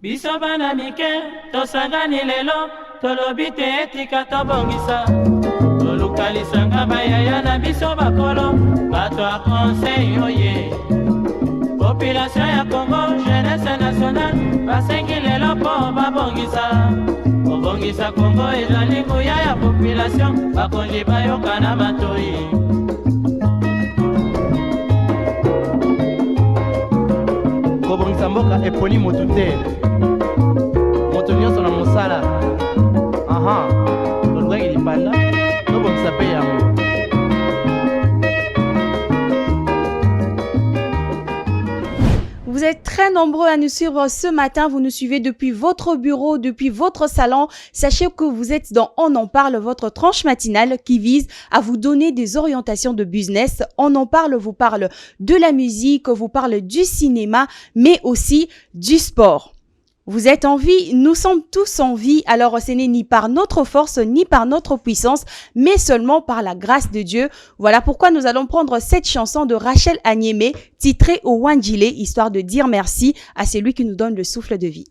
Biso bana mike, tosangani lelo, tolobi te etika tobongisa. Tolukalisanga bayaya na biso bakolo, bato a conseil oye. Population ya Congo, jeunesse nationale, basengi lelo po babongisa. Kobongisa Congo ezali nguya ya population, bakonzi bayoka na matoi. Kobongisa mboka eponi motu te. Moto nyonso na mosala. Aha. Tolukaki lipanda, tobongisa pe yango. Vous êtes très nombreux à nous suivre ce matin. Vous nous suivez depuis votre bureau, depuis votre salon. Sachez que vous êtes dans On en parle, votre tranche matinale qui vise à vous donner des orientations de business. On en parle vous parle de la musique, vous parle du cinéma, mais aussi du sport. Vous êtes en vie, nous sommes tous en vie, alors ce n'est ni par notre force, ni par notre puissance, mais seulement par la grâce de Dieu. Voilà pourquoi nous allons prendre cette chanson de Rachel Anyeme, titrée au Wandjile, histoire de dire merci à celui qui nous donne le souffle de vie.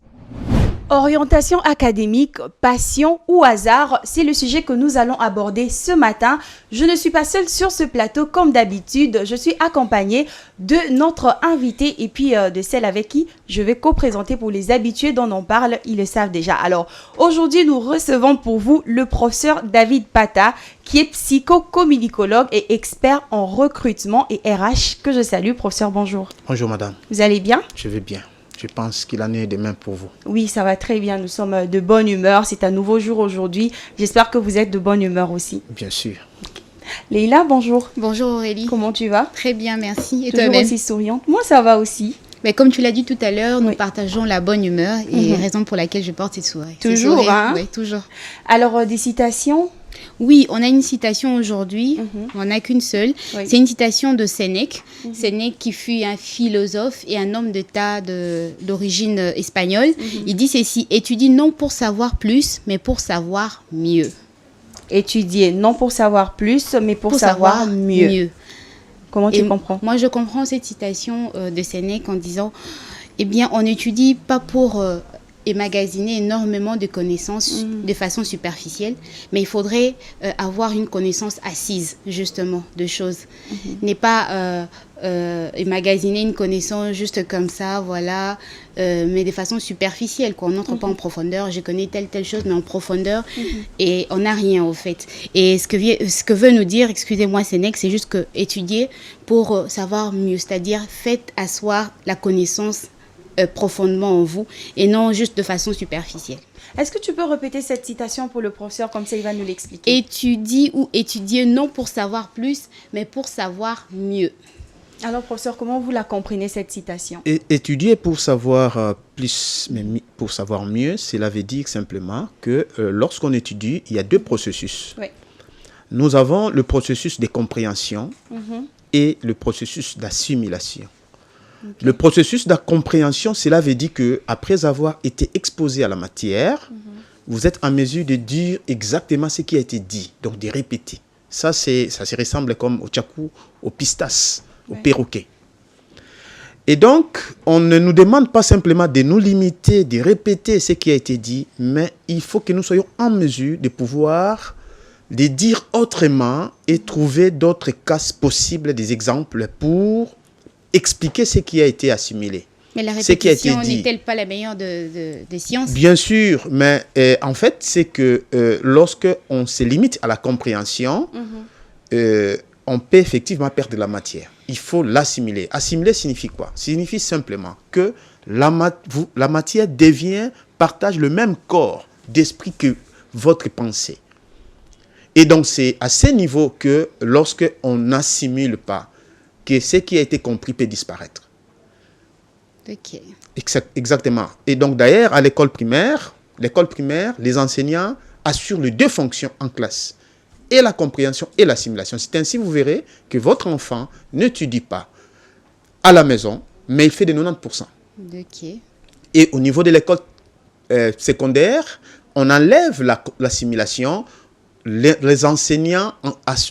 Orientation académique, passion ou hasard, c'est le sujet que nous allons aborder ce matin. Je ne suis pas seule sur ce plateau comme d'habitude, je suis accompagnée de notre invité et puis de celle avec qui je vais co-présenter pour les habitués dont on parle, ils le savent déjà. Alors aujourd'hui nous recevons pour vous le professeur David Pata qui est psycho-communicologue et expert en recrutement et RH que je salue. Professeur, bonjour. Bonjour madame. Vous allez bien? Je vais bien. Je pense qu'il en est de même pour vous. Oui, ça va très bien. Nous sommes de bonne humeur. C'est un nouveau jour aujourd'hui. J'espère que vous êtes de bonne humeur aussi. Bien sûr. Leïla, bonjour. Bonjour Aurélie. Comment tu vas? Très bien, merci. Et toujours toi-même? aussi souriante. Moi, ça va aussi. Mais comme tu l'as dit tout à l'heure, nous Oui. partageons la bonne humeur et raison pour laquelle je porte cette soirée. Toujours, hein? Oui, toujours. Alors, des citations? Oui, on a une citation aujourd'hui. On n'a qu'une seule. Oui. C'est une citation de Sénèque. Sénèque qui fut un philosophe et un homme d'État d'origine espagnole. Il dit ceci: étudie non pour savoir plus, mais pour savoir mieux. Étudier, non pour savoir plus, mais pour savoir mieux. Comment tu comprends? Moi, je comprends cette citation de Sénèque en disant, eh bien, on n'étudie pas pour emmagasiner énormément de connaissances de façon superficielle, mais il faudrait avoir une connaissance assise, justement, de choses. N'est pas emmagasiner une connaissance juste comme ça, voilà, mais de façon superficielle, quoi. On n'entre pas en profondeur. Je connais telle chose, mais en profondeur, et on n'a rien, au fait. Et ce que veut nous dire, excusez-moi, Sénèque, c'est juste que étudier pour savoir mieux, c'est-à-dire faites asseoir la connaissance profondément en vous et non juste de façon superficielle. Est-ce que tu peux répéter cette citation pour le professeur, comme ça il va nous l'expliquer? Étudie ou étudier non pour savoir plus, mais pour savoir mieux. Alors professeur, comment vous la comprenez cette citation? Étudier pour savoir plus, mais pour savoir mieux, cela veut dire simplement que lorsqu'on étudie, il y a deux processus. Oui. Nous avons le processus de compréhension et le processus d'assimilation. Okay. Le processus de compréhension, cela veut dire que après avoir été exposé à la matière, vous êtes en mesure de dire exactement ce qui a été dit, donc de répéter. Ça se ressemble comme au tchakou, au pistas, au perroquet. Et donc, on ne nous demande pas simplement de nous limiter, de répéter ce qui a été dit, mais il faut que nous soyons en mesure de pouvoir les dire autrement et trouver d'autres cas possibles, des exemples pour expliquer ce qui a été assimilé. Mais la répétition n'est-elle pas la meilleure des sciences? Bien sûr, mais en fait, c'est que lorsqu'on se limite à la compréhension, on peut effectivement perdre la matière. Il faut l'assimiler. Assimiler signifie quoi? Signifie simplement que la matière partage le même corps d'esprit que votre pensée. Et donc, c'est à ce niveau que lorsqu'on n'assimile pas, que ce qui a été compris peut disparaître. Ok. Exactement. Et donc d'ailleurs, à l'école primaire, les enseignants assurent les deux fonctions en classe, et la compréhension et l'assimilation. C'est ainsi vous verrez que votre enfant n'étudie pas à la maison, mais il fait de 90%. Ok. Et au niveau de l'école secondaire, on enlève l'assimilation, les enseignants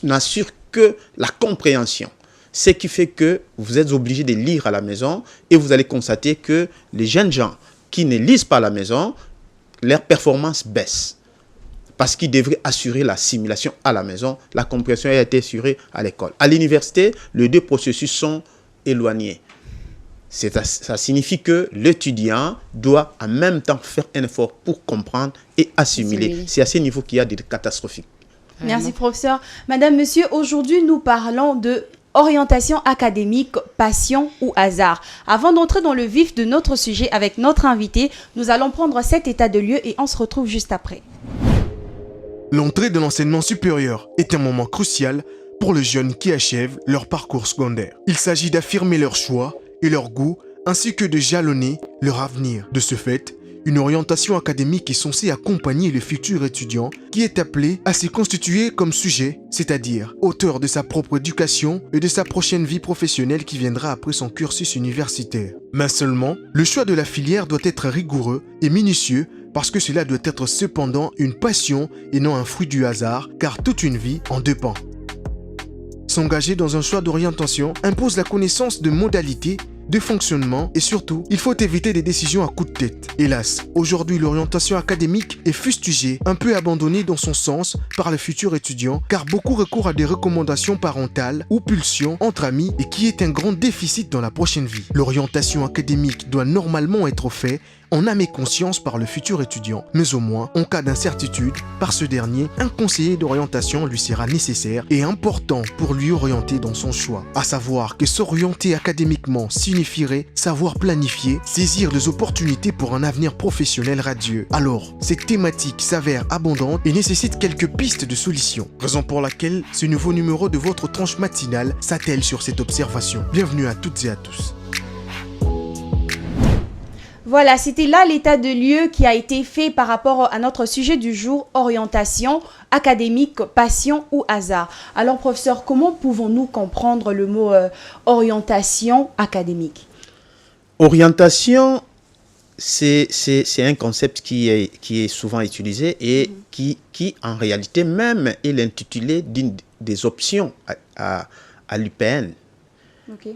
n'assurent que la compréhension. Ce qui fait que vous êtes obligé de lire à la maison et vous allez constater que les jeunes gens qui ne lisent pas à la maison, leur performance baisse. Parce qu'ils devraient assurer l'assimilation à la maison, la compréhension a été assurée à l'école. À l'université, les deux processus sont éloignés. Ça signifie que l'étudiant doit en même temps faire un effort pour comprendre et assimiler. C'est à ce niveau qu'il y a des catastrophiques. Merci, professeur. Madame, monsieur, aujourd'hui, nous parlons de orientation académique, passion ou hasard. Avant d'entrer dans le vif de notre sujet avec notre invité, nous allons prendre cet état de lieu et on se retrouve juste après. L'entrée de l'enseignement supérieur est un moment crucial pour les jeunes qui achèvent leur parcours secondaire. Il s'agit d'affirmer leur choix et leur goût, ainsi que de jalonner leur avenir. De ce fait, une orientation académique est censée accompagner le futur étudiant qui est appelé à se constituer comme sujet, c'est-à-dire auteur de sa propre éducation et de sa prochaine vie professionnelle qui viendra après son cursus universitaire. Mais seulement, le choix de la filière doit être rigoureux et minutieux parce que cela doit être cependant une passion et non un fruit du hasard, car toute une vie en dépend. S'engager dans un choix d'orientation impose la connaissance de modalités, de fonctionnement et surtout, il faut éviter des décisions à coup de tête. Hélas, aujourd'hui l'orientation académique est fustigée, un peu abandonnée dans son sens par les futurs étudiants car beaucoup recourent à des recommandations parentales ou pulsions entre amis et qui est un grand déficit dans la prochaine vie. L'orientation académique doit normalement être faite en âme et conscience par le futur étudiant, mais au moins, en cas d'incertitude, par ce dernier, un conseiller d'orientation lui sera nécessaire et important pour lui orienter dans son choix. À savoir que s'orienter académiquement signifierait savoir planifier, saisir des opportunités pour un avenir professionnel radieux. Alors, cette thématique s'avère abondante et nécessite quelques pistes de solutions. Raison pour laquelle ce nouveau numéro de votre tranche matinale s'attelle sur cette observation. Bienvenue à toutes et à tous. Voilà, c'était là l'état de lieu qui a été fait par rapport à notre sujet du jour, orientation académique, passion ou hasard. Alors, professeur, comment pouvons-nous comprendre le mot orientation académique? Orientation, c'est un concept qui est souvent utilisé et qui en réalité même est l'intitulé d'une des options à l'UPN,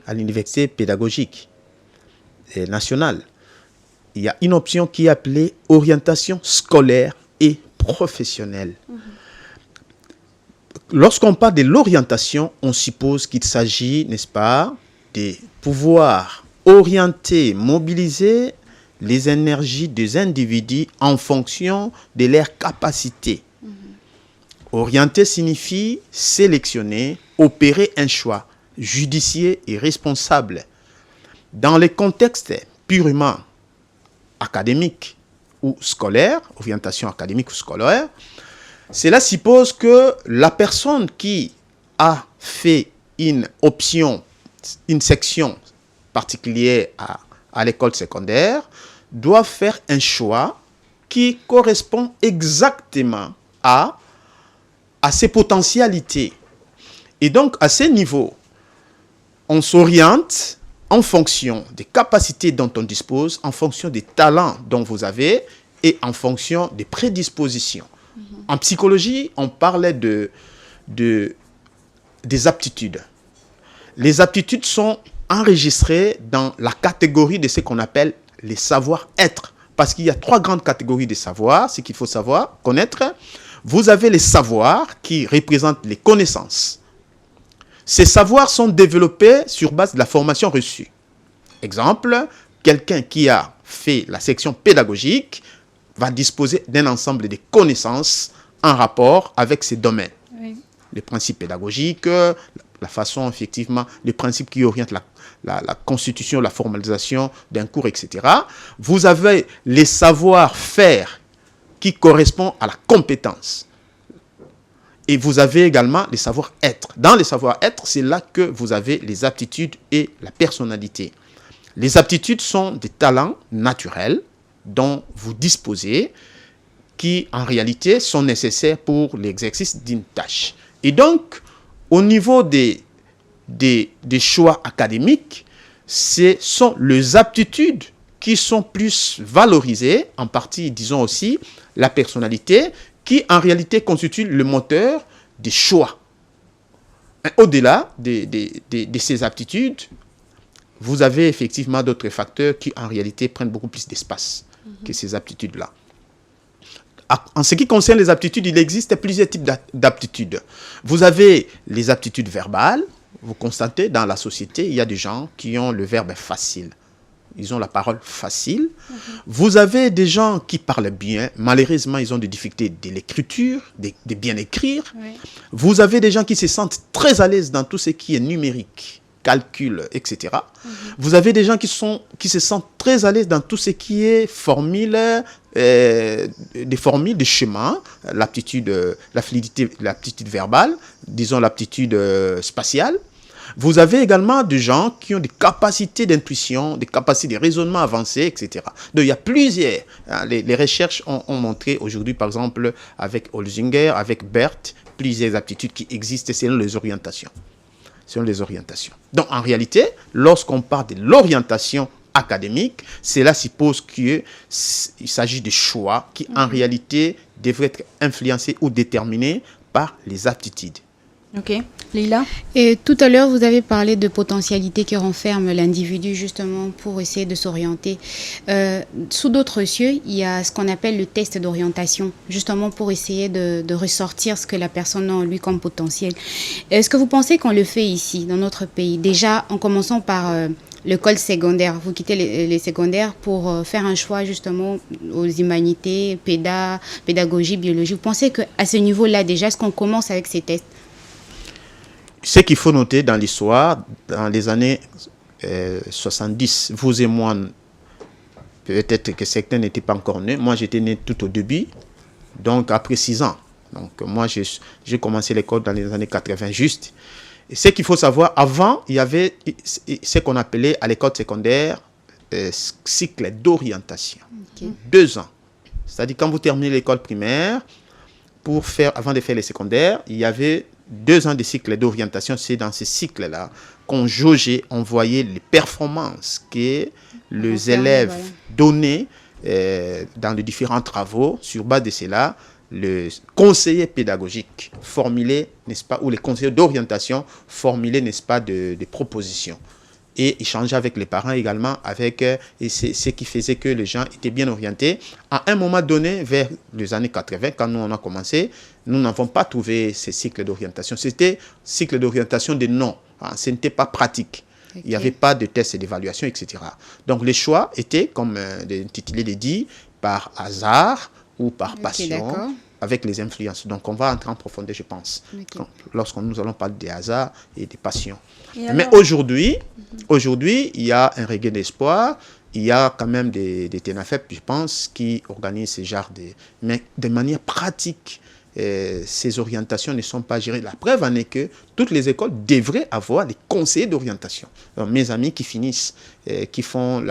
à l'université pédagogique nationale. Il y a une option qui est appelée orientation scolaire et professionnelle. Lorsqu'on parle de l'orientation, on suppose qu'il s'agit, n'est-ce pas, de pouvoir orienter, mobiliser les énergies des individus en fonction de leurs capacités. Orienter signifie sélectionner, opérer un choix judicieux et responsable. Dans les contextes purement académique ou scolaire, orientation académique ou scolaire, cela suppose que la personne qui a fait une option, une section particulière à l'école secondaire, doit faire un choix qui correspond exactement à ses potentialités. Et donc, à ce niveau, on s'oriente en fonction des capacités dont on dispose, en fonction des talents dont vous avez et en fonction des prédispositions. En psychologie, on parlait des aptitudes. Les aptitudes sont enregistrées dans la catégorie de ce qu'on appelle les savoir-être. Parce qu'il y a 3 grandes catégories de savoir, ce qu'il faut savoir, connaître. Vous avez les savoirs qui représentent les connaissances. Ces savoirs sont développés sur base de la formation reçue. Exemple, quelqu'un qui a fait la section pédagogique va disposer d'un ensemble de connaissances en rapport avec ces domaines. Oui. Les principes pédagogiques, la façon, effectivement, les principes qui orientent la constitution, la formalisation d'un cours, etc. Vous avez les savoir-faire qui correspondent à la compétence. Et vous avez également les savoir-être. Dans les savoir-être, c'est là que vous avez les aptitudes et la personnalité. Les aptitudes sont des talents naturels dont vous disposez, qui en réalité sont nécessaires pour l'exercice d'une tâche. Et donc, au niveau des choix académiques, ce sont les aptitudes qui sont plus valorisées, en partie, disons aussi, la personnalité, qui en réalité constitue le moteur des choix. Au-delà de ces aptitudes, vous avez effectivement d'autres facteurs qui, en réalité, prennent beaucoup plus d'espace que ces aptitudes-là. En ce qui concerne les aptitudes, il existe plusieurs types d'aptitudes. Vous avez les aptitudes verbales. Vous constatez, dans la société, il y a des gens qui ont le verbe facile. Ils ont la parole facile. Vous avez des gens qui parlent bien. Malheureusement, ils ont des difficultés de l'écriture, de bien écrire. Oui. Vous avez des gens qui se sentent très à l'aise dans tout ce qui est numérique, calcul, etc. Vous avez des gens qui se sentent très à l'aise dans tout ce qui est formule, des formules, des schémas, l'aptitude, la fluidité, l'aptitude verbale, disons l'aptitude spatiale. Vous avez également des gens qui ont des capacités d'intuition, des capacités de raisonnement avancées, etc. Donc, il y a plusieurs. Les recherches ont montré aujourd'hui, par exemple, avec Holzinger, avec Berthe, plusieurs aptitudes qui existent selon les orientations. Donc, en réalité, lorsqu'on parle de l'orientation académique, cela suppose qu'il s'agit de choix qui, en réalité, devraient être influencés ou déterminés par les aptitudes. Ok. Leila? Et tout à l'heure, vous avez parlé de potentialités qui renferment l'individu justement pour essayer de s'orienter. Sous d'autres cieux, il y a ce qu'on appelle le test d'orientation, justement pour essayer de ressortir ce que la personne a en lui comme potentiel. Est-ce que vous pensez qu'on le fait ici, dans notre pays? Déjà, en commençant par l'école secondaire. Vous quittez les secondaires pour faire un choix justement aux humanités, pédagogie, biologie. Vous pensez qu'à ce niveau-là, déjà, est-ce qu'on commence avec ces tests? Ce qu'il faut noter dans l'histoire, dans les années 70, vous et moi, peut-être que certains n'étaient pas encore nés. Moi, j'étais né tout au début, donc après 6 ans. Donc moi, j'ai commencé l'école dans les années 80 juste. Et ce qu'il faut savoir, avant, il y avait ce qu'on appelait à l'école secondaire cycle d'orientation. Okay. 2 ans. C'est-à-dire quand vous terminez l'école primaire, avant de faire les secondaires, il y avait 2 ans de cycle d'orientation. C'est dans ce cycle-là qu'on jaugeait, on voyait les performances que les élèves donnaient dans les différents travaux. Sur base de cela, le conseiller pédagogique formulait, n'est-ce pas, ou les conseillers d'orientation formulaient, n'est-ce pas, des propositions. Et échanger avec les parents également, et c'est ce qui faisait que les gens étaient bien orientés. À un moment donné, vers les années 80, quand nous on a commencé, nous n'avons pas trouvé ces cycles d'orientation. C'était cycle d'orientation de non. Ce n'était pas pratique. Okay. Il n'y avait pas de tests d'évaluation, etc. Donc les choix étaient, comme l'intitulé le dit, par hasard ou par passion, avec les influences. Donc on va entrer en profondeur, je pense, lorsque nous allons parler des hasards et des passions. Mais aujourd'hui, il y a un regain d'espoir. Il y a quand même des TENAFEP, je pense, qui organisent ce genre mais de manière pratique, ces orientations ne sont pas gérées. La preuve en est que toutes les écoles devraient avoir des conseillers d'orientation. Mes amis qui finissent, qui font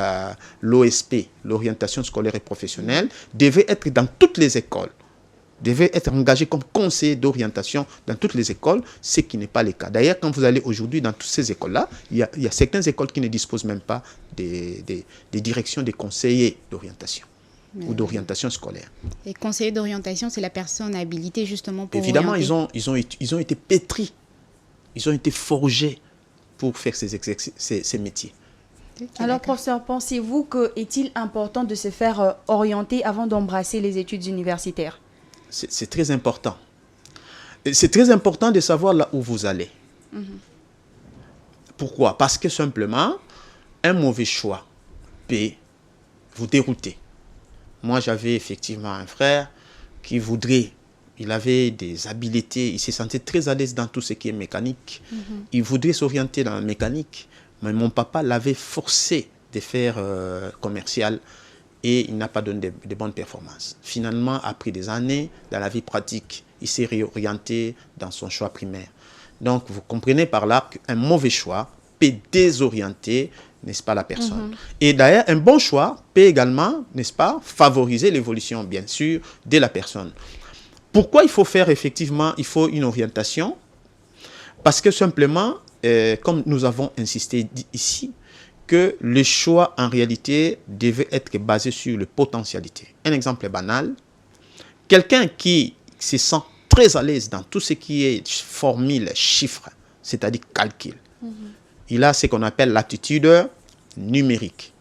l'OSP, l'orientation scolaire et professionnelle, devraient être dans toutes les écoles. Devaient être engagés comme conseillers d'orientation dans toutes les écoles, ce qui n'est pas le cas. D'ailleurs, quand vous allez aujourd'hui dans toutes ces écoles-là, il y a certaines écoles qui ne disposent même pas des directions des conseillers d'orientation ou d'orientation scolaire. Les conseillers d'orientation, c'est la personne habilitée justement pour évidemment, orienter. ils ont été pétris, ils ont été forgés pour faire ces métiers. Alors, professeur, pensez-vous qu'il est important de se faire orienter avant d'embrasser les études universitaires? C'est très important. C'est très important de savoir là où vous allez. Pourquoi? Parce que simplement, un mauvais choix peut vous dérouter. Moi, j'avais effectivement un frère qui il avait des habiletés, il se sentait très à l'aise dans tout ce qui est mécanique. Il voudrait s'orienter dans la mécanique, mais mon papa l'avait forcé de faire commercial. Et il n'a pas donné de bonnes performances. Finalement, après des années, dans la vie pratique, il s'est réorienté dans son choix primaire. Donc, vous comprenez par là qu'un mauvais choix peut désorienter, n'est-ce pas, la personne. Et d'ailleurs, un bon choix peut également, n'est-ce pas, favoriser l'évolution, bien sûr, de la personne. Pourquoi il faut faire effectivement, il faut une orientation? Parce que simplement, comme nous avons insisté ici, que le choix, en réalité, devait être basé sur les potentialités. Un exemple banal, quelqu'un qui se sent très à l'aise dans tout ce qui est formule, chiffres, c'est-à-dire calcul. Il a ce qu'on appelle l'aptitude numérique.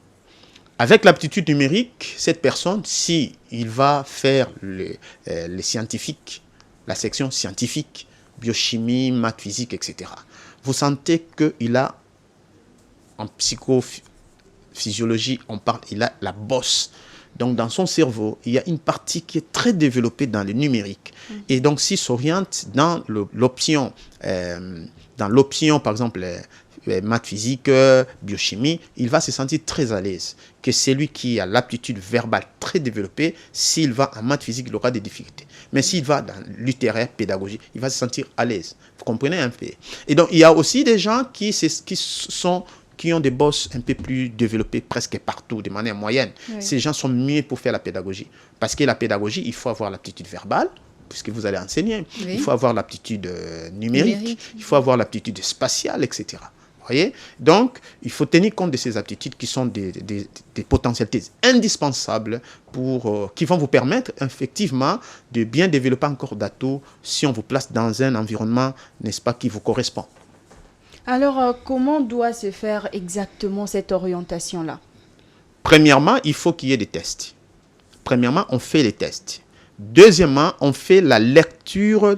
Avec l'aptitude numérique, cette personne, si il va faire les scientifiques, la section scientifique, biochimie, maths, physique, etc., vous sentez qu'il a, en psychophysiologie, il a la bosse. Donc, dans son cerveau, il y a une partie qui est très développée dans le numérique. Et donc, s'il s'oriente dans l'option, par exemple, maths, physique, biochimie, il va se sentir très à l'aise. Que celui qui a l'aptitude verbale très développée, s'il va en maths, physique, il aura des difficultés. Mais s'il va dans littéraire, pédagogie, il va se sentir à l'aise. Vous comprenez un peu? Et donc, il y a aussi des gens qui ont des bosses un peu plus développées presque partout, de manière moyenne. Oui. Ces gens sont mieux pour faire la pédagogie. Parce que la pédagogie, il faut avoir l'aptitude verbale, puisque vous allez enseigner. Oui. Il faut avoir l'aptitude numérique, il faut avoir l'aptitude spatiale, etc. Vous voyez? Donc, il faut tenir compte de ces aptitudes qui sont des potentialités indispensables qui vont vous permettre effectivement de bien développer encore d'atouts si on vous place dans un environnement, n'est-ce pas, qui vous correspond. Alors, comment doit se faire exactement cette orientation-là? Premièrement, il faut qu'il y ait des tests. Premièrement, on fait les tests. Deuxièmement, on fait la lecture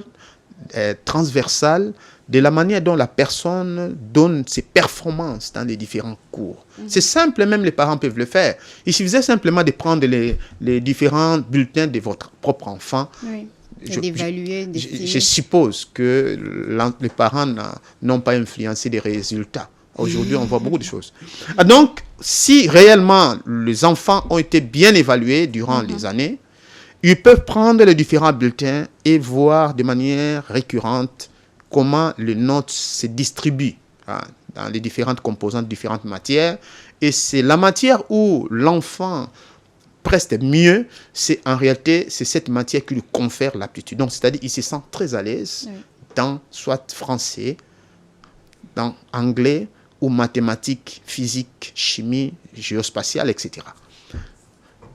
transversale de la manière dont la personne donne ses performances dans les différents cours. C'est simple, même les parents peuvent le faire. Il suffisait simplement de prendre les différents bulletins de votre propre enfant. Oui. Je suppose que les parents n'ont pas influencé les résultats. Aujourd'hui, on voit beaucoup de choses. Donc, si réellement les enfants ont été bien évalués durant les années, ils peuvent prendre les différents bulletins et voir de manière récurrente comment les notes se distribuent dans les différentes composantes, différentes matières. Et c'est la matière où l'enfant preste mieux, c'est en réalité, c'est cette matière qui lui confère l'aptitude. Donc, c'est-à-dire qu'il se sent très à l'aise dans soit français, dans anglais ou mathématiques, physique, chimie, géospatiale, etc.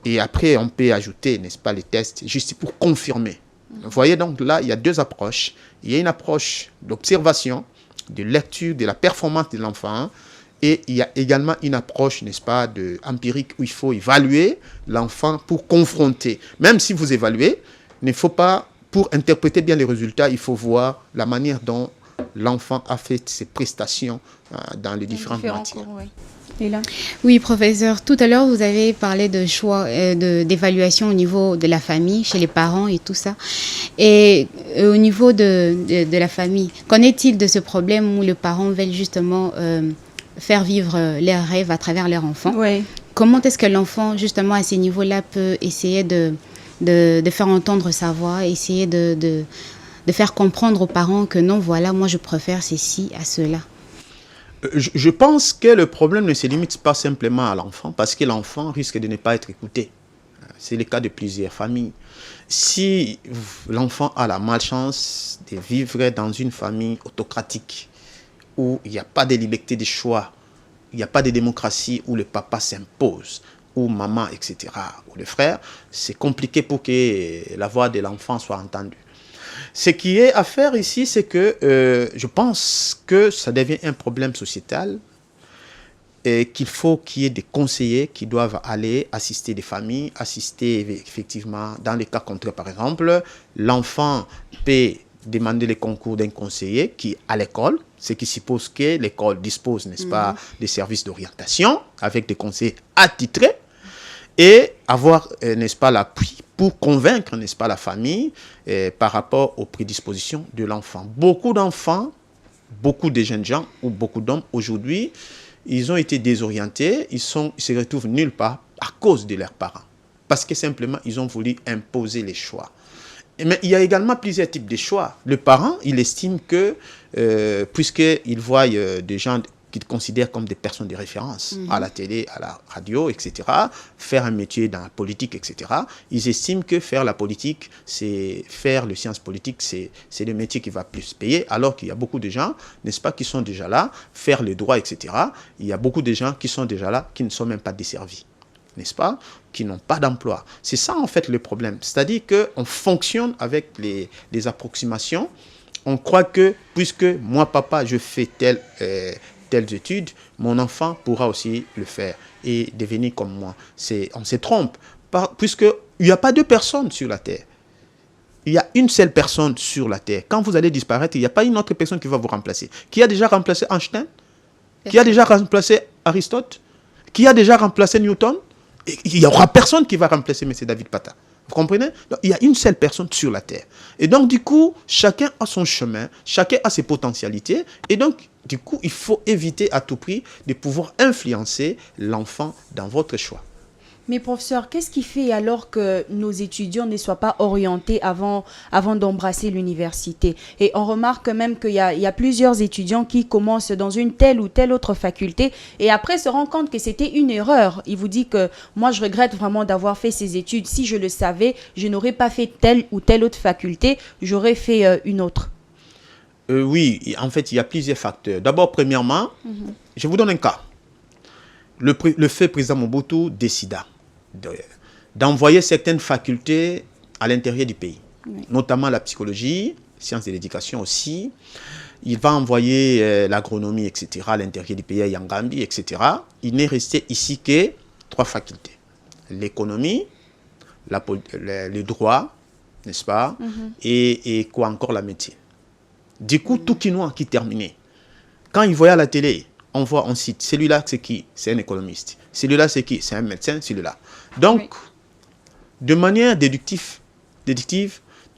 Et après, on peut ajouter, n'est-ce pas, les tests juste pour confirmer. Vous voyez, donc là, il y a deux approches. Il y a une approche d'observation, de lecture de la performance de l'enfant, et il y a également une approche, n'est-ce pas, empirique où il faut évaluer l'enfant pour confronter. Même si vous évaluez, il ne faut pas, pour interpréter bien les résultats, il faut voir la manière dont l'enfant a fait ses prestations dans les différentes matières. Cours, oui. Léla? Oui, professeur, tout à l'heure, vous avez parlé de choix, d'évaluation au niveau de la famille, chez les parents et tout ça. Et au niveau de la famille, qu'en est-il de ce problème où les parents veulent justement faire vivre leurs rêves à travers leur enfant? Oui. Comment est-ce que l'enfant, justement, à ces niveaux-là, peut essayer de faire entendre sa voix, essayer de faire comprendre aux parents que non, voilà, moi je préfère ceci à cela? Je pense que le problème ne se limite pas simplement à l'enfant, parce que l'enfant risque de ne pas être écouté. C'est le cas de plusieurs familles. Si l'enfant a la malchance de vivre dans une famille autocratique, où il n'y a pas de liberté de choix, il n'y a pas de démocratie, où le papa s'impose, ou maman, etc., ou le frère, c'est compliqué pour que la voix de l'enfant soit entendue. Ce qui est à faire ici, c'est que je pense que ça devient un problème sociétal et qu'il faut qu'il y ait des conseillers qui doivent aller assister des familles, assister effectivement, dans les cas contraires par exemple, l'enfant peut demander le concours d'un conseiller qui est à l'école, ce qui suppose que l'école dispose, n'est-ce pas, des services d'orientation avec des conseillers attitrés et avoir, n'est-ce pas, l'appui pour convaincre, n'est-ce pas, la famille par rapport aux prédispositions de l'enfant. Beaucoup d'enfants, beaucoup de jeunes gens ou beaucoup d'hommes aujourd'hui, ils ont été désorientés, ils se retrouvent nulle part à cause de leurs parents. Parce que simplement, ils ont voulu imposer les choix. Mais il y a également plusieurs types de choix. Le parent, il estime que, puisqu'il voit des gens qu'ils considèrent comme des personnes de référence à la télé, à la radio, etc., faire un métier dans la politique, etc., ils estiment que faire la politique, faire les sciences politiques, c'est le métier qui va plus payer, alors qu'il y a beaucoup de gens, n'est-ce pas, qui sont déjà là, faire le droit, etc., il y a beaucoup de gens qui sont déjà là, qui ne sont même pas desservis, n'est-ce pas, qui n'ont pas d'emploi. C'est ça, en fait, le problème. C'est-à-dire qu'on fonctionne avec les approximations. On croit que, puisque moi, papa, je fais telles études, mon enfant pourra aussi le faire et devenir comme moi. On se trompe, puisqu'il n'y a pas deux personnes sur la Terre. Il y a une seule personne sur la Terre. Quand vous allez disparaître, il n'y a pas une autre personne qui va vous remplacer. Qui a déjà remplacé Einstein? Qui a déjà remplacé Aristote? Qui a déjà remplacé Newton? Et il n'y aura personne qui va remplacer M. David Pata. Vous comprenez? Donc, il y a une seule personne sur la Terre. Et donc, du coup, chacun a son chemin, chacun a ses potentialités. Et donc, du coup, il faut éviter à tout prix de pouvoir influencer l'enfant dans votre choix. Mais professeur, qu'est-ce qui fait alors que nos étudiants ne soient pas orientés avant d'embrasser l'université? Et on remarque même qu'il y a plusieurs étudiants qui commencent dans une telle ou telle autre faculté et après se rendent compte que c'était une erreur. Il vous dit que moi, je regrette vraiment d'avoir fait ces études. Si je le savais, je n'aurais pas fait telle ou telle autre faculté, j'aurais fait une autre. Oui, en fait, il y a plusieurs facteurs. D'abord, premièrement, je vous donne un cas. Le fait président Mobutu décida d'envoyer certaines facultés à l'intérieur du pays, notamment la psychologie, sciences de l'éducation aussi. Il va envoyer l'agronomie, etc., à l'intérieur du pays, à Yangambi, etc. Il n'est resté ici que 3 facultés. L'économie, le droit, n'est-ce pas, et quoi encore, la médecine. Du coup, tout Quinois qui terminait. Quand il voyait à la télé, on cite, celui-là c'est qui? C'est un économiste. Celui-là c'est qui? C'est un médecin, celui-là. Donc, de manière déductive,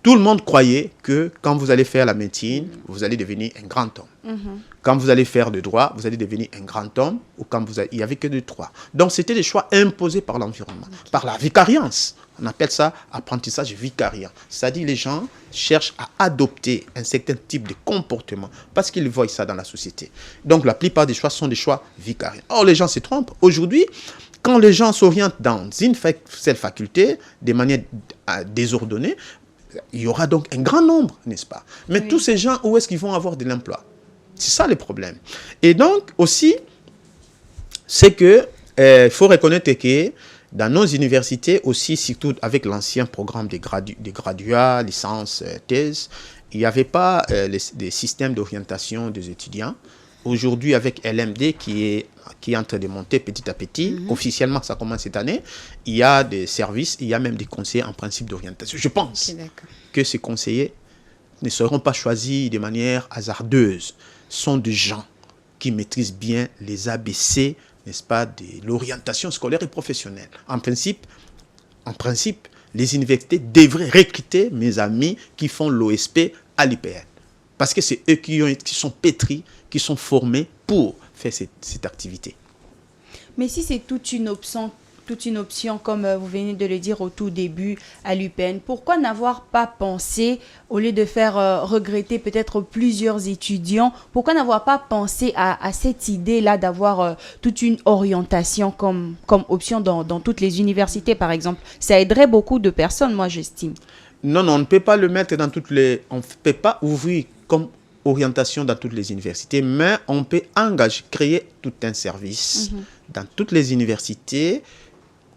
tout le monde croyait que quand vous allez faire la médecine, vous allez devenir un grand homme. Quand vous allez faire le droit, vous allez devenir un grand homme, ou quand il n'y avait que 2-3. Donc, c'était des choix imposés par l'environnement, par la vicariance. On appelle ça apprentissage vicarien. C'est-à-dire les gens cherchent à adopter un certain type de comportement parce qu'ils voient ça dans la société. Donc, la plupart des choix sont des choix vicariens. Or, les gens se trompent. Aujourd'hui, quand les gens s'orientent dans une seule faculté, de manière désordonnée, il y aura donc un grand nombre, n'est-ce pas? Mais tous ces gens, où est-ce qu'ils vont avoir de l'emploi? C'est ça le problème. Et donc, aussi, c'est que faut reconnaître que dans nos universités aussi, surtout avec l'ancien programme des graduats, licence, thèse, il n'y avait pas des systèmes d'orientation des étudiants. Aujourd'hui, avec LMD qui est en train de monter petit à petit, officiellement ça commence cette année, il y a des services, il y a même des conseillers en principe d'orientation. Je pense que ces conseillers ne seront pas choisis de manière hasardeuse. Ce sont des gens qui maîtrisent bien les ABC, n'est-ce pas, de l'orientation scolaire et professionnelle. En principe, les universités devraient recruter mes amis qui font l'OSP à l'IPN. Parce que c'est eux qui sont pétris, qui sont formés pour faire cette activité. Mais si c'est toute une option, comme vous venez de le dire au tout début à l'UPN, pourquoi n'avoir pas pensé, au lieu de faire regretter peut-être plusieurs étudiants, pourquoi n'avoir pas pensé à cette idée-là d'avoir toute une orientation comme option dans toutes les universités, par exemple? Ça aiderait beaucoup de personnes, moi, j'estime. Non, on ne peut pas le mettre dans toutes les... On ne peut pas ouvrir comme orientation dans toutes les universités, mais on peut créer tout un service dans toutes les universités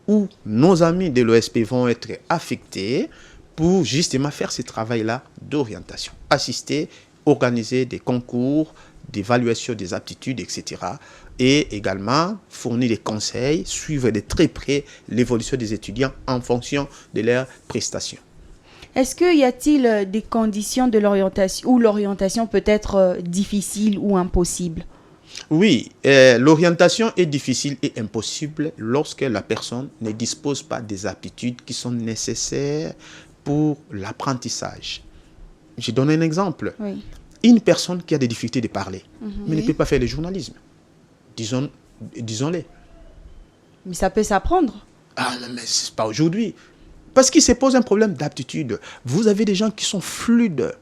où nos amis de l'OSP vont être affectés pour justement faire ce travail-là d'orientation. Assister, organiser des concours, d'évaluation des aptitudes, etc. Et également fournir des conseils, suivre de très près l'évolution des étudiants en fonction de leurs prestations. Est-ce qu'il y a-t-il des conditions de l'orientation où l'orientation peut être difficile ou impossible? Oui, l'orientation est difficile et impossible lorsque la personne ne dispose pas des aptitudes qui sont nécessaires pour l'apprentissage. Je donne un exemple. Oui. Une personne qui a des difficultés de parler, mais ne peut pas faire le journalisme. Disons-le. Mais ça peut s'apprendre. Ah, mais ce n'est pas aujourd'hui. Parce qu'il se pose un problème d'aptitude. Vous avez des gens qui sont fluides.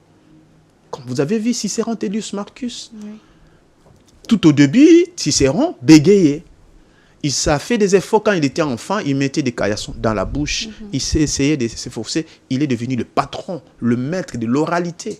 Comme vous avez vu Cicéron, Tellius, Marcus. Oui. Tout au début, Cicéron bégayait. Il a fait des efforts quand il était enfant. Il mettait des caillassons dans la bouche. Il s'est essayé de s'efforcer. Il est devenu le patron, le maître de l'oralité.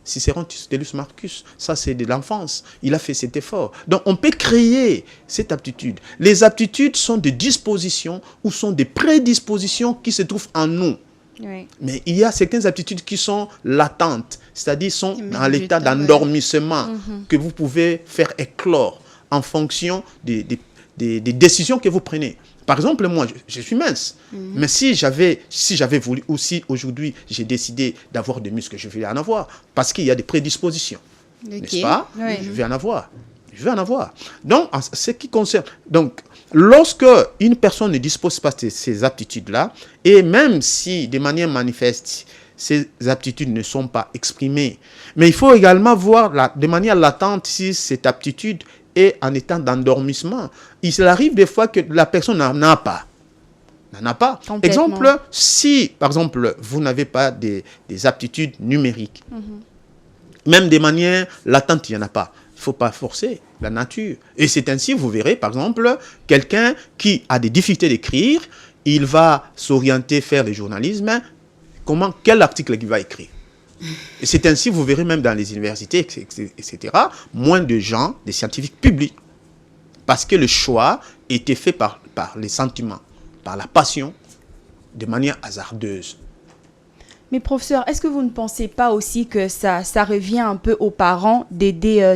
Cicéron, Tellius, Marcus, ça c'est de l'enfance. Il a fait cet effort. Donc on peut créer cette aptitude. Les aptitudes sont des dispositions ou sont des prédispositions qui se trouvent en nous. Oui. Mais il y a certaines aptitudes qui sont latentes, c'est-à-dire sont dans l'état d'endormissement que vous pouvez faire éclore en fonction des décisions que vous prenez. Par exemple, moi, je suis mince. Mais si j'avais voulu, ou si aujourd'hui j'ai décidé d'avoir des muscles, je vais en avoir. Parce qu'il y a des prédispositions. N'est-ce pas? Je vais en avoir. Donc, en ce qui concerne... Donc, lorsque une personne ne dispose pas de ces aptitudes-là, et même si de manière manifeste, ces aptitudes ne sont pas exprimées, mais il faut également voir de manière latente si cette aptitude est en état d'endormissement. Il arrive des fois que la personne n'en a pas. Exemple, si, par exemple, vous n'avez pas des aptitudes numériques, même de manière latente, il n'y en a pas. Il ne faut pas forcer la nature. Et c'est ainsi, vous verrez, par exemple, quelqu'un qui a des difficultés d'écrire, il va s'orienter vers le journalisme. Quel article il va écrire? Et c'est ainsi, vous verrez même dans les universités, etc., moins de gens, des scientifiques publics. Parce que le choix était fait par les sentiments, par la passion, de manière hasardeuse. Mais professeur, est-ce que vous ne pensez pas aussi que ça revient un peu aux parents d'aider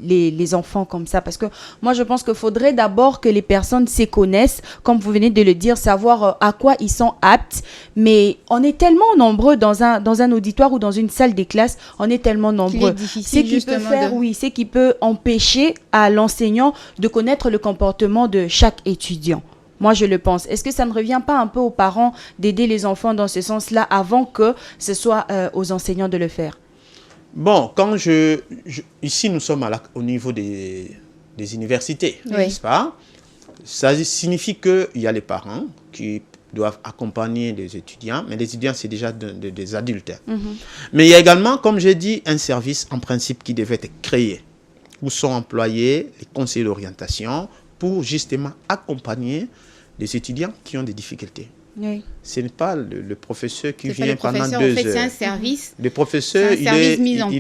les enfants comme ça? Parce que moi, je pense qu'il faudrait d'abord que les personnes se connaissent, comme vous venez de le dire, savoir à quoi ils sont aptes. Mais on est tellement nombreux dans un auditoire ou dans une salle des classes, on est tellement nombreux. Ce qui peut empêcher à l'enseignant de connaître le comportement de chaque étudiant. Moi, je le pense. Est-ce que ça ne revient pas un peu aux parents d'aider les enfants dans ce sens-là avant que ce soit aux enseignants de le faire? Bon, ici, nous sommes au niveau des universités, n'est-ce pas? Ça signifie qu'il y a les parents qui doivent accompagner les étudiants, mais les étudiants, c'est déjà des adultes. Mais il y a également, comme j'ai dit, un service en principe qui devait être créé, où sont employés les conseillers d'orientation pour justement accompagner les étudiants qui ont des difficultés. Ce n'est pas le professeur qui vient pendant 2 heures. C'est un service. Le professeur, il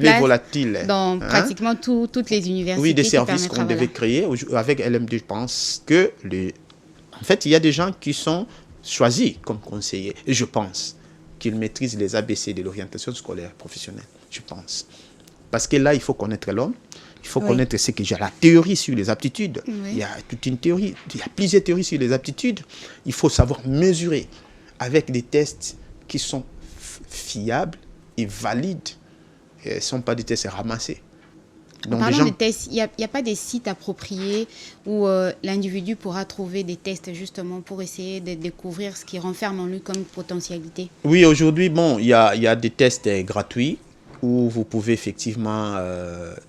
est volatile. Dans pratiquement toutes les universités. Oui, des services qu'on devait créer. Avec LM2, je pense que... En fait, il y a des gens qui sont choisis comme conseillers. Et je pense qu'ils maîtrisent les ABC de l'orientation scolaire professionnelle. Je pense. Parce que là, il faut connaître l'homme. Il faut connaître ce que j'ai, la théorie sur les aptitudes. Il y a toute une théorie, il y a plusieurs théories sur les aptitudes. Il faut savoir mesurer avec des tests qui sont fiables et valides. Ce ne sont pas des tests ramassés. Donc, parlant de tests, il n'y a pas des sites appropriés où l'individu pourra trouver des tests justement pour essayer de découvrir ce qui renferme en lui comme potentialité? Oui, aujourd'hui, bon, il y a des tests gratuits où vous pouvez effectivement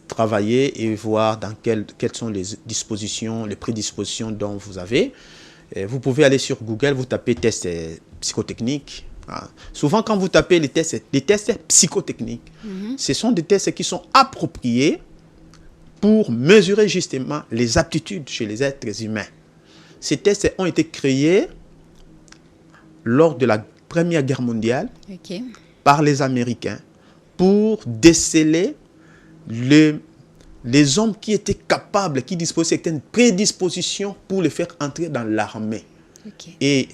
travailler et voir dans quelles sont les dispositions, les prédispositions dont vous avez. Vous pouvez aller sur Google, vous tapez tests psychotechniques. Souvent, quand vous tapez les tests psychotechniques, ce sont des tests qui sont appropriés pour mesurer justement les aptitudes chez les êtres humains. Ces tests ont été créés lors de la Première Guerre mondiale par les Américains, pour déceler les hommes qui étaient capables, qui disposaient de certaines prédispositions pour les faire entrer dans l'armée. Et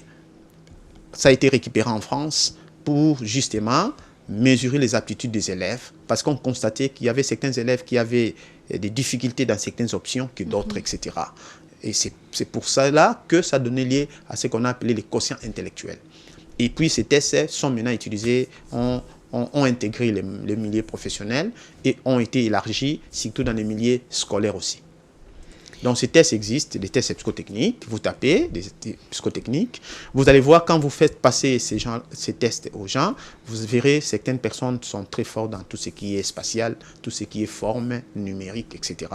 ça a été récupéré en France pour justement mesurer les aptitudes des élèves, parce qu'on constatait qu'il y avait certains élèves qui avaient des difficultés dans certaines options que d'autres, etc. Et c'est pour cela que ça donnait lieu à ce qu'on a appelé les quotients intellectuels. Et puis ces tests sont maintenant utilisés, ont intégré les milieux professionnels et ont été élargis, surtout dans les milieux scolaires aussi. Donc ces tests existent, des tests psychotechniques, vous tapez des psychotechniques, vous allez voir quand vous faites passer ces tests aux gens, vous verrez certaines personnes sont très fortes dans tout ce qui est spatial, tout ce qui est forme, numérique, etc.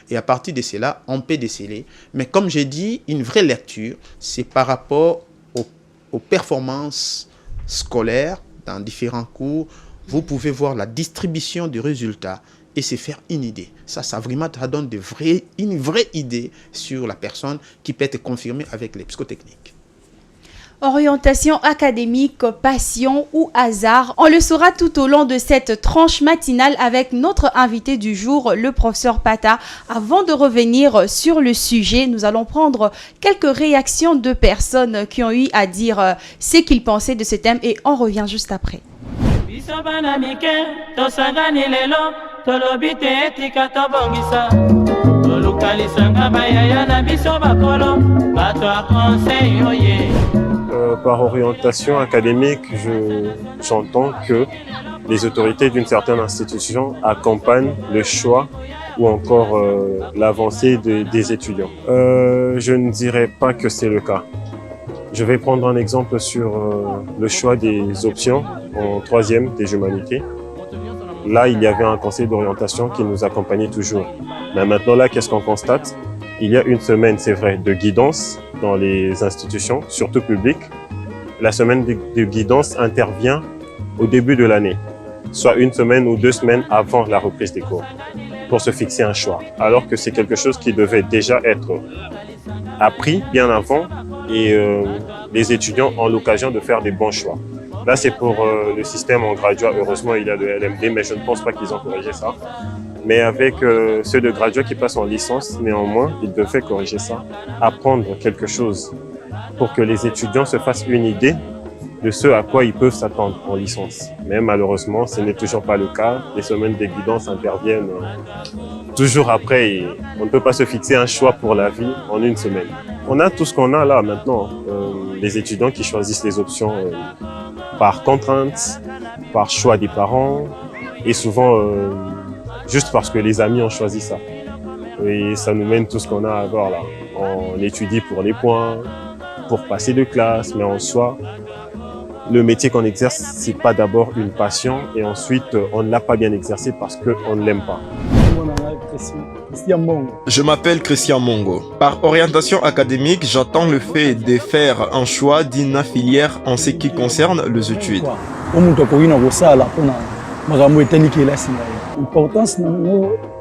Et à partir de cela, on peut déceler. Mais comme j'ai dit, une vraie lecture, c'est par rapport aux performances scolaires dans différents cours, vous pouvez voir la distribution des résultats et se faire une idée. Ça vraiment, ça donne une vraie idée sur la personne qui peut être confirmée avec les psychotechniques. Orientation académique, passion ou hasard, on le saura tout au long de cette tranche matinale avec notre invité du jour, le professeur Pata. Avant de revenir sur le sujet, nous allons prendre quelques réactions de personnes qui ont eu à dire ce qu'ils pensaient de ce thème et on revient juste après. Biso bana mike tosangani lelo tolobite etika tobongisa tolukalisanga bayaya na biso bakolo bato ya conseil oye. Par orientation académique, j'entends que les autorités d'une certaine institution accompagnent le choix ou encore l'avancée des étudiants. Je ne dirais pas que c'est le cas. Je vais prendre un exemple sur le choix des options en troisième des humanités. Là, il y avait un conseil d'orientation qui nous accompagnait toujours. Mais maintenant, là, qu'est-ce qu'on constate? Il y a une semaine, c'est vrai, de guidance dans les institutions, surtout publiques. La semaine de guidance intervient au début de l'année, soit une semaine ou 2 semaines avant la reprise des cours, pour se fixer un choix. Alors que c'est quelque chose qui devait déjà être appris bien avant et les étudiants ont l'occasion de faire des bons choix. Là, c'est pour le système en graduat. Heureusement, il y a le LMD, mais je ne pense pas qu'ils ont corrigé ça. Mais avec ceux de graduat qui passent en licence, néanmoins, ils devaient corriger ça, apprendre quelque chose pour que les étudiants se fassent une idée de ce à quoi ils peuvent s'attendre en licence. Mais malheureusement, ce n'est toujours pas le cas. Les semaines de guidance interviennent toujours après et on ne peut pas se fixer un choix pour la vie en une semaine. On a tout ce qu'on a là maintenant. Les étudiants qui choisissent les options par contrainte, par choix des parents et souvent juste parce que les amis ont choisi ça. Et ça nous mène tout ce qu'on a à avoir là. On étudie pour les points, pour passer de classe, mais en soi, le métier qu'on exerce, c'est pas d'abord une passion et ensuite on ne l'a pas bien exercé parce qu'on ne l'aime pas. Je m'appelle Christian Mongo. Par orientation académique, j'entends le fait de faire un choix d'une filière en ce qui concerne les études.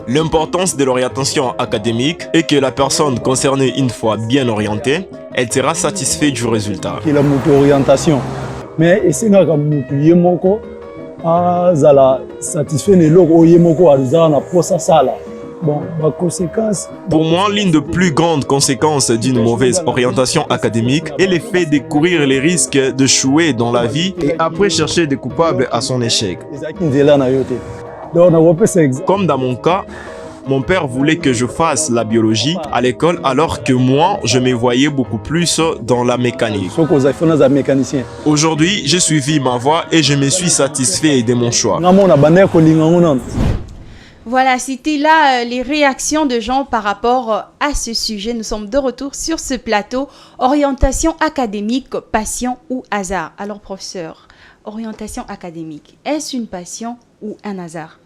L'importance de l'orientation académique est que la personne concernée, une fois bien orientée, elle sera satisfaite du résultat. Mais pour moi, l'une des plus grandes conséquences d'une mauvaise orientation académique est le fait de courir les risques d'échouer dans la vie et après chercher des coupables à son échec. Comme dans mon cas, mon père voulait que je fasse la biologie à l'école alors que moi, je me voyais beaucoup plus dans la mécanique. Aujourd'hui, j'ai suivi ma voie et je me suis satisfait de mon choix. Voilà, c'était là les réactions de gens par rapport à ce sujet. Nous sommes de retour sur ce plateau. Orientation académique, passion ou hasard? Alors, professeur, orientation académique, est-ce une passion ou un hasard?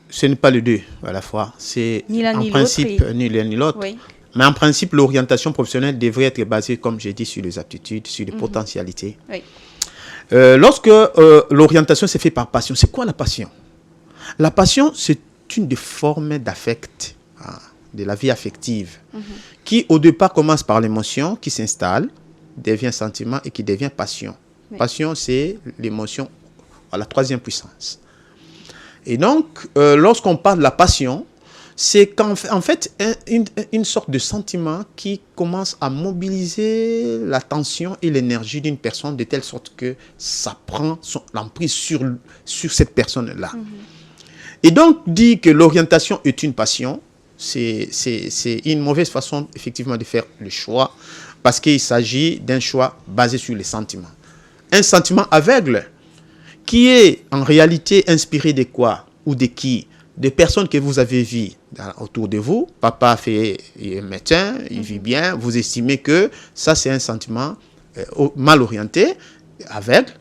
Ce n'est pas les deux à la fois. C'est en principe ni l'un ni l'autre. Oui. Mais en principe, l'orientation professionnelle devrait être basée, comme j'ai dit, sur les aptitudes, sur les potentialités. Oui. Lorsque l'orientation s'est faite par passion, c'est quoi la passion? La passion, c'est une des formes d'affect, de la vie affective, qui au départ commence par l'émotion, qui s'installe, devient sentiment et qui devient passion. Oui. Passion, c'est l'émotion à la troisième puissance. Et donc, lorsqu'on parle de la passion, c'est qu'en fait une sorte de sentiment qui commence à mobiliser l'attention et l'énergie d'une personne de telle sorte que ça prend l'emprise sur cette personne-là. Et donc, dire que l'orientation est une passion, c'est une mauvaise façon, effectivement, de faire le choix, parce qu'il s'agit d'un choix basé sur les sentiments. Un sentiment aveugle, qui est en réalité inspiré de quoi ou de qui? Des personnes que vous avez vues autour de vous. Papa est médecin, il vit bien, vous estimez que ça c'est un sentiment mal orienté, aveugle.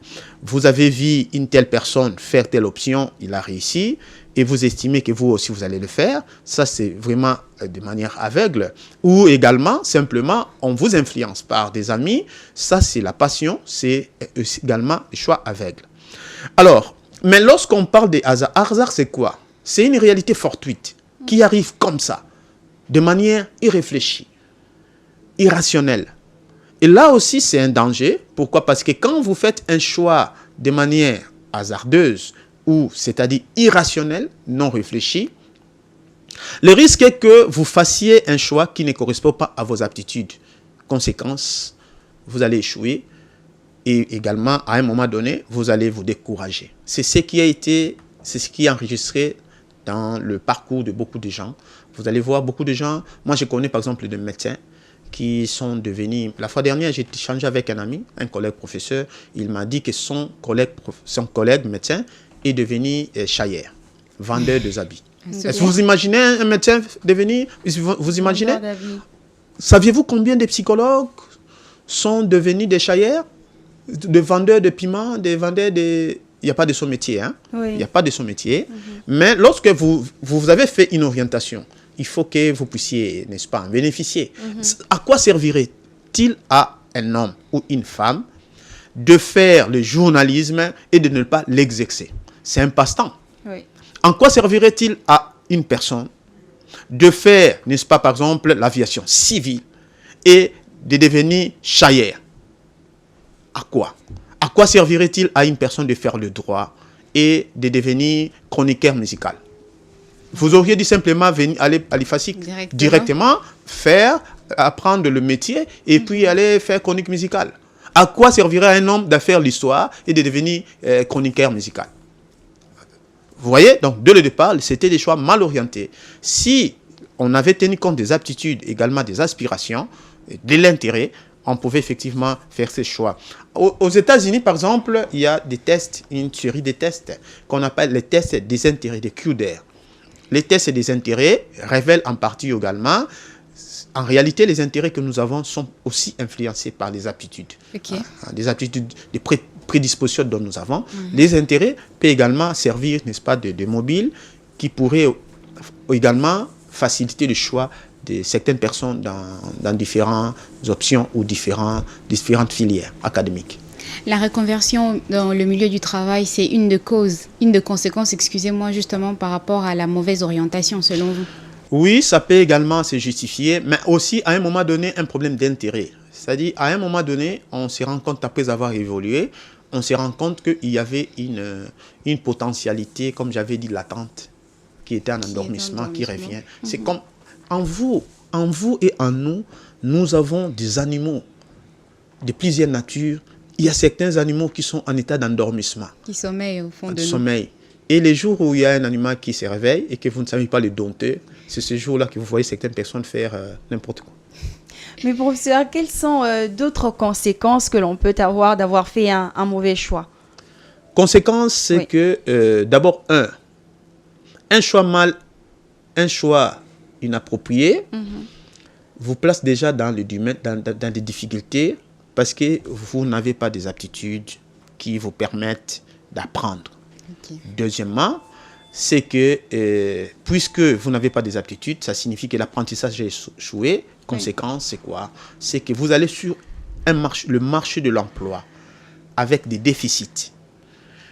Vous avez vu une telle personne faire telle option, il a réussi, et vous estimez que vous aussi vous allez le faire. Ça c'est vraiment de manière aveugle. Ou également, simplement, on vous influence par des amis. Ça c'est la passion, c'est également le choix aveugle. Alors, mais lorsqu'on parle des hasards, hasard c'est quoi? C'est une réalité fortuite qui arrive comme ça, de manière irréfléchie, irrationnelle. Et là aussi, c'est un danger. Pourquoi? Parce que quand vous faites un choix de manière hasardeuse, ou c'est-à-dire irrationnelle, non réfléchie, le risque est que vous fassiez un choix qui ne correspond pas à vos aptitudes. Conséquence, vous allez échouer. Et également, à un moment donné, vous allez vous décourager. C'est ce qui est enregistré dans le parcours de beaucoup de gens. Vous allez voir beaucoup de gens. Moi, je connais par exemple des médecins qui sont devenus... La fois dernière, j'ai échangé avec un ami, un collègue professeur. Il m'a dit que son collègue médecin est devenu chaillère, vendeur de habits. Est-ce que vous imaginez un médecin devenir... Vous imaginez? Saviez-vous combien de psychologues sont devenus des chaillères, de vendeurs de piments, des vendeurs de... Il n'y a pas de sous-métier, hein? Oui. Il n'y a pas de sous-métier. Mais lorsque vous avez fait une orientation, il faut que vous puissiez, n'est-ce pas, en bénéficier. À quoi servirait-il à un homme ou une femme de faire le journalisme et de ne pas l'exercer? C'est un passe-temps. Oui. En quoi servirait-il à une personne de faire, n'est-ce pas, par exemple, l'aviation civile et de devenir chaillère? À quoi? À quoi servirait-il à une personne de faire le droit et de devenir chroniqueur musical? Vous auriez dû simplement aller à l'IFASIC directement apprendre le métier et puis aller faire chronique musicale. À quoi servirait à un homme de faire l'histoire et de devenir chroniqueur musical? Vous voyez, donc dès le départ, c'était des choix mal orientés. Si on avait tenu compte des aptitudes, également des aspirations, de l'intérêt, on pouvait effectivement faire ces choix. Aux États-Unis, par exemple, il y a des tests, une série de tests qu'on appelle les tests des intérêts, des QDR. Les tests des intérêts révèlent en partie également, en réalité, les intérêts que nous avons sont aussi influencés par les aptitudes. Okay. Des aptitudes, des prédispositions dont nous avons. Les intérêts peuvent également servir, n'est-ce pas, de mobile qui pourrait également faciliter le choix de certaines personnes dans différentes options ou différentes filières académiques. La reconversion dans le milieu du travail, c'est une de conséquences, excusez-moi, justement par rapport à la mauvaise orientation, selon vous? Oui, ça peut également se justifier, mais aussi à un moment donné, un problème d'intérêt. C'est-à-dire, à un moment donné, on se rend compte, après avoir évolué, on se rend compte qu'il y avait une potentialité, comme j'avais dit, latente, qui était en endormissement, qui revient. C'est comme en vous et en nous, nous avons des animaux de plusieurs natures. Il y a certains animaux qui sont en état d'endormissement. Qui sommeillent au fond de nous. Et les jours où il y a un animal qui se réveille et que vous ne savez pas le dompter, c'est ce jour-là que vous voyez certaines personnes faire n'importe quoi. Mais professeur, quelles sont d'autres conséquences que l'on peut avoir d'avoir fait un mauvais choix? Conséquence, c'est que d'abord, un choix inapproprié vous place déjà dans des difficultés parce que vous n'avez pas des aptitudes qui vous permettent d'apprendre. Okay. Deuxièmement, c'est que puisque vous n'avez pas des aptitudes, ça signifie que l'apprentissage est échoué. Conséquence, c'est quoi? C'est que vous allez sur le marché de l'emploi avec des déficits.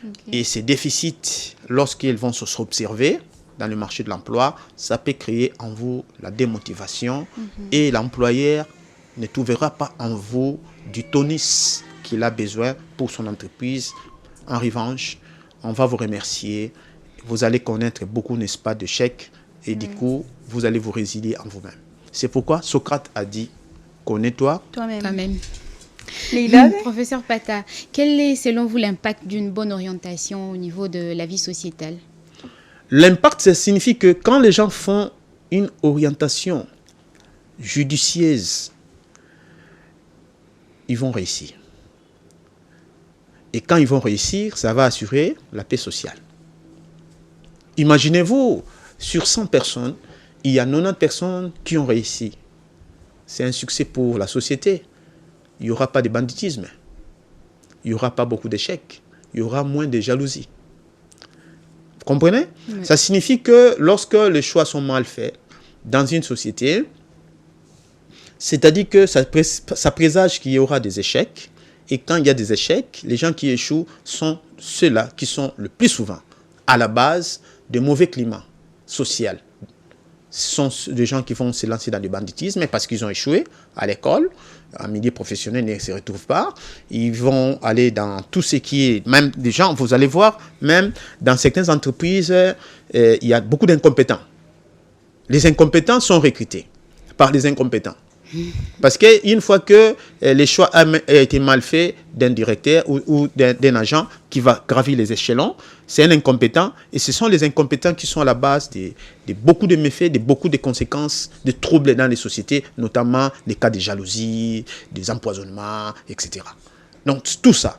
Okay. Et ces déficits, lorsqu'ils vont s'observer dans le marché de l'emploi, ça peut créer en vous la démotivation et l'employeur ne trouvera pas en vous du tonus qu'il a besoin pour son entreprise. En revanche, on va vous remercier. Vous allez connaître beaucoup, n'est-ce pas, de chèques et du coup, vous allez vous résilier en vous-même. C'est pourquoi Socrate a dit, connais-toi toi-même. Professeur Pata, quel est selon vous l'impact d'une bonne orientation au niveau de la vie sociétale? L'impact, ça signifie que quand les gens font une orientation judicieuse, ils vont réussir. Et quand ils vont réussir, ça va assurer la paix sociale. Imaginez-vous, sur 100 personnes, il y a 90 personnes qui ont réussi. C'est un succès pour la société. Il n'y aura pas de banditisme. Il n'y aura pas beaucoup d'échecs. Il y aura moins de jalousie. Vous comprenez? Oui. Ça signifie que lorsque les choix sont mal faits dans une société, c'est-à-dire que ça présage qu'il y aura des échecs. Et quand il y a des échecs, les gens qui échouent sont ceux-là qui sont le plus souvent à la base de mauvais climat social. Ce sont des gens qui vont se lancer dans le banditisme parce qu'ils ont échoué à l'école, en milieu professionnel, ne se retrouvent pas. Ils vont aller dans tout ce qui est, même des gens, vous allez voir, même dans certaines entreprises, il y a beaucoup d'incompétents. Les incompétents sont recrutés par les incompétents. Parce qu'une fois que les choix ont été mal faits d'un directeur ou d'un agent qui va gravir les échelons, c'est un incompétent. Et ce sont les incompétents qui sont à la base de beaucoup de méfaits, de beaucoup de conséquences, de troubles dans les sociétés, notamment les cas de jalousie, des empoisonnements, etc. Donc, tout ça.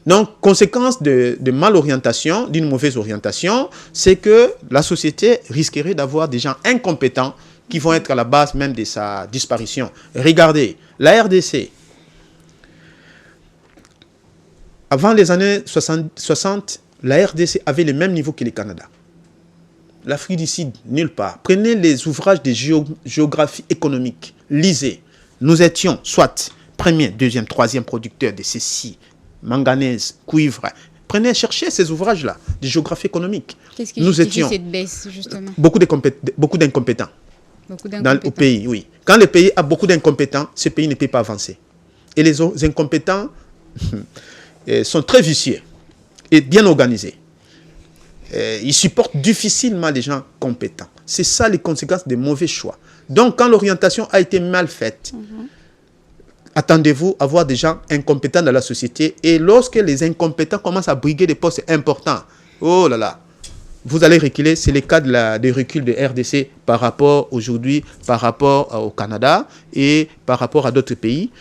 Donc, conséquence de malorientation, d'une mauvaise orientation, c'est que la société risquerait d'avoir des gens incompétents qui vont être à la base même de sa disparition. Regardez, la RDC, avant les années 60, la RDC avait le même niveau que le Canada. L'Afrique du Sud, nulle part. Prenez les ouvrages de géographie économique, lisez. Nous étions soit premier, deuxième, troisième producteur de ceci, manganèse, cuivre. Prenez, cherchez ces ouvrages-là de géographie économique. Qu'est-ce qui nous justifie étions cette baisse, justement? beaucoup d'incompétents. Au pays, oui. Quand le pays a beaucoup d'incompétents, ce pays ne peut pas avancer. Et les incompétents sont très vicieux et bien organisés. Ils supportent difficilement les gens compétents. C'est ça les conséquences des mauvais choix. Donc, quand l'orientation a été mal faite, attendez-vous à voir des gens incompétents dans la société. Et lorsque les incompétents commencent à briguer des postes importants, oh là là, vous allez reculer. C'est le cas des reculs de RDC par rapport aujourd'hui, par rapport au Canada et par rapport à d'autres pays.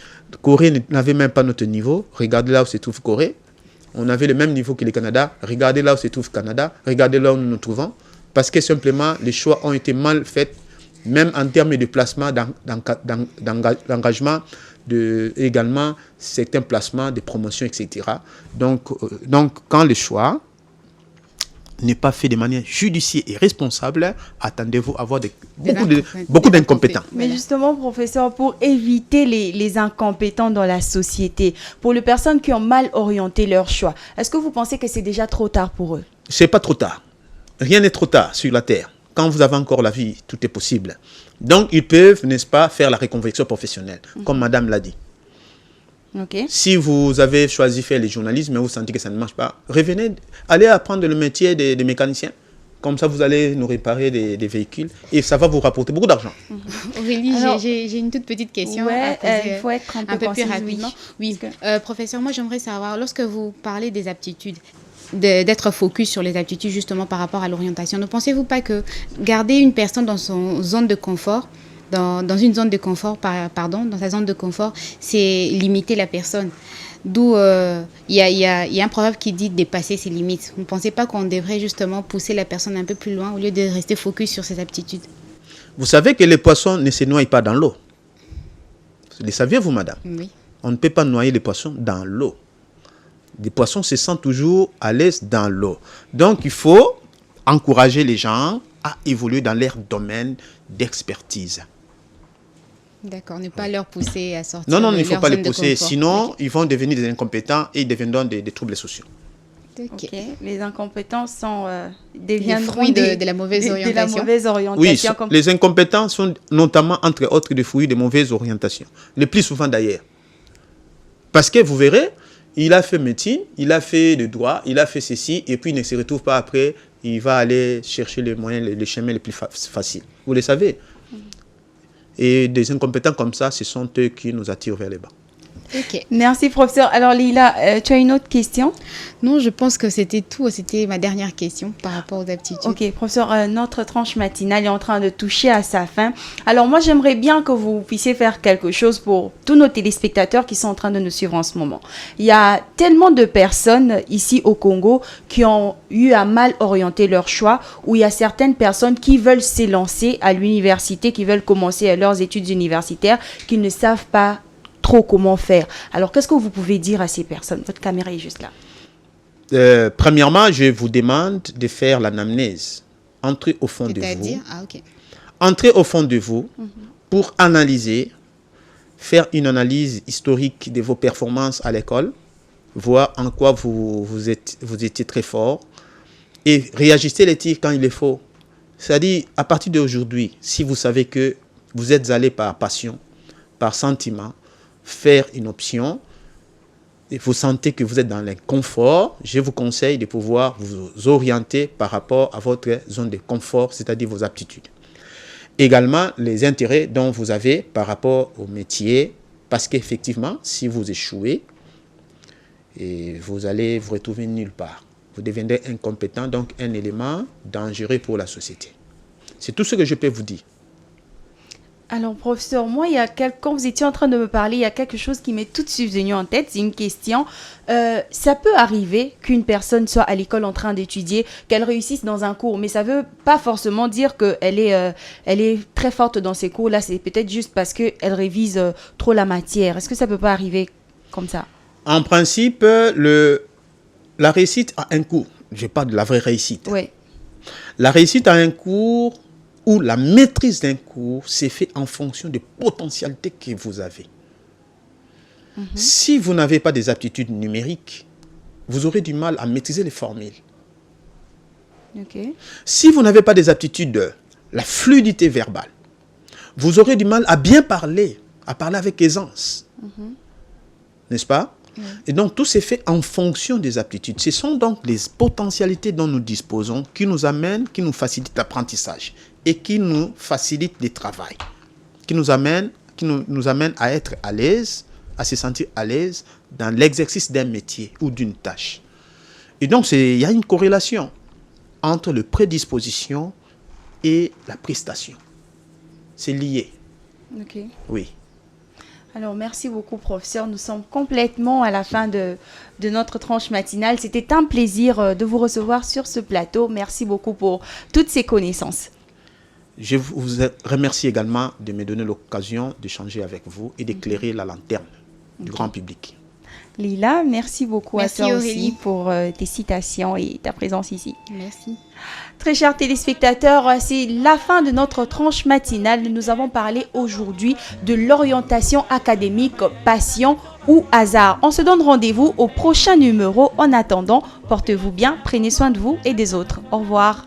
Corée n'avait même pas notre niveau. Regardez là où se trouve Corée. On avait le même niveau que le Canada. Regardez là où se trouve Canada. Regardez là où nous nous trouvons. Parce que simplement, les choix ont été mal faits, même en termes de placement, d'engagement, également certains placements, de promotion, etc. Donc quand le choix n'est pas fait de manière judicieuse et responsable, attendez-vous à avoir beaucoup d'incompétents. Mais justement, professeur, pour éviter les incompétents dans la société, pour les personnes qui ont mal orienté leur choix, est-ce que vous pensez que c'est déjà trop tard pour eux? C'est pas trop tard. Rien n'est trop tard sur la terre. Quand vous avez encore la vie, tout est possible. Donc, ils peuvent, n'est-ce pas, faire la reconversion professionnelle, comme madame l'a dit. Okay. Si vous avez choisi de faire le journalisme et vous sentez que ça ne marche pas, revenez, allez apprendre le métier de mécanicien. Comme ça, vous allez nous réparer des véhicules et ça va vous rapporter beaucoup d'argent. Aurélie, j'ai une toute petite question. Ouais, il faut être un peu plus rapidement. Oui, professeur, moi j'aimerais savoir, lorsque vous parlez des aptitudes, d'être focus sur les aptitudes justement par rapport à l'orientation, ne pensez-vous pas que garder une personne dans son zone de confort, dans une zone de confort, dans sa zone de confort, c'est limiter la personne? D'où il y a un proverbe qui dit dépasser ses limites. Vous ne pensez pas qu'on devrait justement pousser la personne un peu plus loin au lieu de rester focus sur ses aptitudes? Vous savez que les poissons ne se noient pas dans l'eau. Le saviez-vous, madame? Oui. On ne peut pas noyer les poissons dans l'eau. Les poissons se sentent toujours à l'aise dans l'eau. Donc, il faut encourager les gens à évoluer dans leur domaine d'expertise. D'accord, ne pas leur pousser à sortir. Non, il ne faut pas les pousser. Sinon, okay, ils vont devenir des incompétents et ils deviendront des troubles sociaux. Okay. Ok, les incompétents deviennent fruits de la mauvaise orientation. De la mauvaise orientation. Oui, les incompétents sont notamment, entre autres, des fruits de mauvaises orientations. Le plus souvent d'ailleurs. Parce que vous verrez, il a fait médecine, il a fait le droit, il a fait ceci, et puis il ne se retrouve pas après, il va aller chercher les moyens, les chemins les plus faciles. Vous le savez. Et des incompétents comme ça, ce sont eux qui nous attirent vers les bas. Okay. Merci, professeur. Alors, Lila, tu as une autre question? Non, je pense que c'était tout. C'était ma dernière question par rapport aux aptitudes. Ok, professeur, notre tranche matinale est en train de toucher à sa fin. Alors, moi, j'aimerais bien que vous puissiez faire quelque chose pour tous nos téléspectateurs qui sont en train de nous suivre en ce moment. Il y a tellement de personnes ici au Congo qui ont eu à mal orienter leur choix, où il y a certaines personnes qui veulent s'élancer à l'université, qui veulent commencer leurs études universitaires, qui ne savent pas trop comment faire. Alors, qu'est-ce que vous pouvez dire à ces personnes? Votre caméra est juste là. Premièrement, je vous demande de faire l'anamnèse. Entrez au fond de vous. Entrez au fond de vous pour analyser, faire une analyse historique de vos performances à l'école, voir en quoi vous étiez très fort et réajuster les tirs quand il est faut. C'est-à-dire, à partir d'aujourd'hui, si vous savez que vous êtes allé par passion, par sentiment, faire une option, et vous sentez que vous êtes dans l'inconfort, je vous conseille de pouvoir vous orienter par rapport à votre zone de confort, c'est-à-dire vos aptitudes. Également, les intérêts dont vous avez par rapport au métier, parce qu'effectivement, si vous échouez, vous allez vous retrouver nulle part. Vous deviendrez incompétent, donc un élément dangereux pour la société. C'est tout ce que je peux vous dire. Alors, professeur, moi, quand vous étiez en train de me parler, il y a quelque chose qui m'est tout de suite venu en tête. C'est une question. Ça peut arriver qu'une personne soit à l'école en train d'étudier, qu'elle réussisse dans un cours, mais ça ne veut pas forcément dire qu'elle est très forte dans ces cours-là. C'est peut-être juste parce qu'elle révise trop la matière. Est-ce que ça ne peut pas arriver comme ça? En principe, la réussite a un cours. Je parle de la vraie réussite. Oui. La réussite a un cours où la maîtrise d'un cours s'est fait en fonction des potentialités que vous avez. Si vous n'avez pas des aptitudes numériques, vous aurez du mal à maîtriser les formules. Si vous n'avez pas des aptitudes, la fluidité verbale, vous aurez du mal à bien parler, à parler avec aisance. N'est-ce pas? Et donc, tout s'est fait en fonction des aptitudes. Ce sont donc les potentialités dont nous disposons qui nous amènent, qui nous facilitent l'apprentissage et qui nous facilitent le travail, qui nous amènent à être à l'aise, à se sentir à l'aise dans l'exercice d'un métier ou d'une tâche. Et donc, il y a une corrélation entre la prédisposition et la prestation. C'est lié. Oui. Alors, merci beaucoup, professeur. Nous sommes complètement à la fin de notre tranche matinale. C'était un plaisir de vous recevoir sur ce plateau. Merci beaucoup pour toutes ces connaissances. Je vous remercie également de me donner l'occasion d'échanger avec vous et d'éclairer la lanterne du grand public. Lila, merci beaucoup merci à toi Aurélie. aussi pour tes citations et ta présence ici. Merci. Très chers téléspectateurs, c'est la fin de notre tranche matinale. Nous avons parlé aujourd'hui de l'orientation académique, passion ou hasard. On se donne rendez-vous au prochain numéro. En attendant, portez-vous bien, prenez soin de vous et des autres. Au revoir.